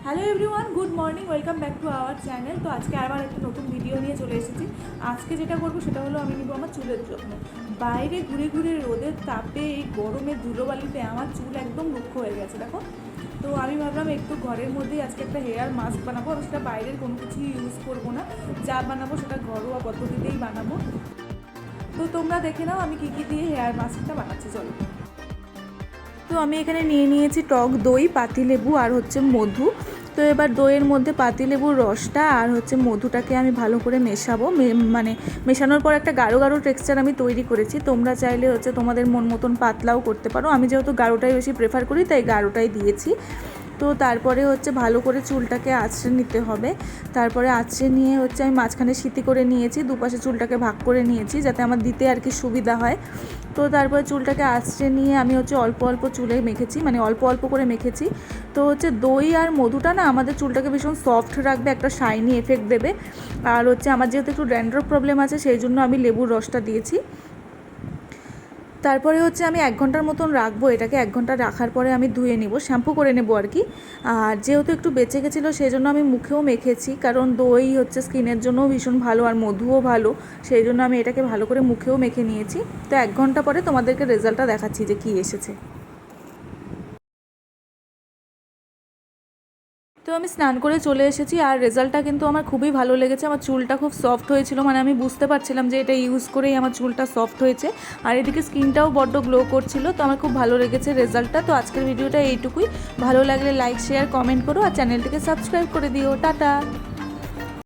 Hello everyone, good morning, welcome back to our channel. তো আজকে আবার একটা নতুন ভিডিও নিয়ে চলে এসেছি। আজকে যেটা করবো সেটা হলো আমি নিব আমার চুলের যত্ন। বাইরে ঘুরে ঘুরে রোদের তাপে এই গরমে ধুলোবালিতে আমার চুল একদম রুক্ষ হয়ে গেছে দেখো। তো আমি ভাবলাম একটু ঘরের মধ্যেই আজকে একটা হেয়ার মাস্ক বানাবো। আমি সেটা বাইরের কোনো কিছু ইউজ করবো না, যা বানাবো সেটা ঘরোয়া পদ্ধতিতেই বানাবো। তো তোমরা দেখে নাও আমি কী কী দিয়ে হেয়ার মাস্কটা বানাচ্ছি, চলো। তো আমি এখানে নিয়ে নিয়েছি টক দই, পাতিলেবু আর হচ্ছে মধু। তো এবার দইয়ের মধ্যে পাতিলেবুর রসটা আর হচ্ছে মধুটাকে আমি ভালো করে মেশাবো। মানে মেশানোর পর একটা গাঢ় গাঢ় টেক্সচার আমি তৈরি করেছি। তোমরা চাইলে হচ্ছে তোমাদের মন মতন পাতলাও করতে পারো। আমি যেহেতু গাঢ়টাই বেশি প্রেফার করি তাই গাঢ়টাই দিয়েছি। তো তারপরে হচ্ছে ভালো করে চুলটাকে আঁচড়ে নিতে হবে। তারপরে আঁচড়ে নিয়ে হচ্ছে আমি মাঝখানে সিতি করে নিয়েছি, দুপাশে চুলটাকে ভাগ করে নিয়েছি যাতে আমার দিতে আর কি সুবিধা হয়। তো তারপরে চুলটাকে আঁচড়ে নিয়ে আমি হচ্ছে অল্প অল্প চুলে মেখেছি, মানে অল্প অল্প করে মেখেছি। তো হচ্ছে দই আর মধুটা না আমাদের চুলটাকে ভীষণ সফট রাখবে, একটা শাইনি এফেক্ট দেবে। আর হচ্ছে আমার যেহেতু একটু ড্যান্ড্রফ প্রবলেম আছে সেই জন্য আমি লেবুর রসটা দিয়েছি। তারপরে হচ্ছে আমি 1 ঘন্টার মতন রাখবো এটাকে। 1 ঘন্টা রাখার পরে আমি ধুয়ে নেব, শ্যাম্পু করে নেব আর কি। আর যেহেতু একটু বেঁচে গেছিলো সেই জন্য আমি মুখেও মেখেছি, কারণ দই হচ্ছে স্কিনের জন্যও ভীষণ ভালো আর মধুও ভালো, সেই জন্য আমি এটাকে ভালো করে মুখেও মেখে নিয়েছি। তো 1 ঘন্টা পরে তোমাদেরকে রেজাল্টটা দেখাচ্ছি যে কী এসেছে। তো আমি স্নান করে চলে এসেছি আর রেজাল্টটা কিন্তু আমার খুবই ভালো লেগেছে। আমার চুলটা খুব সফট হয়েছিল, মানে আমি বুঝতে পারছিলাম যে এটা ইউজ করেই আমার চুলটা সফট হয়েছে। আর এদিকে স্কিনটাও বড্ড গ্লো করছিল। তো আমার খুব ভালো লেগেছে রেজাল্টটা। তো আজকের ভিডিওটা এইটুকুই। ভালো লাগলে লাইক, শেয়ার, কমেন্ট করো আর চ্যানেলটিকে সাবস্ক্রাইব করে দিও। টাটা।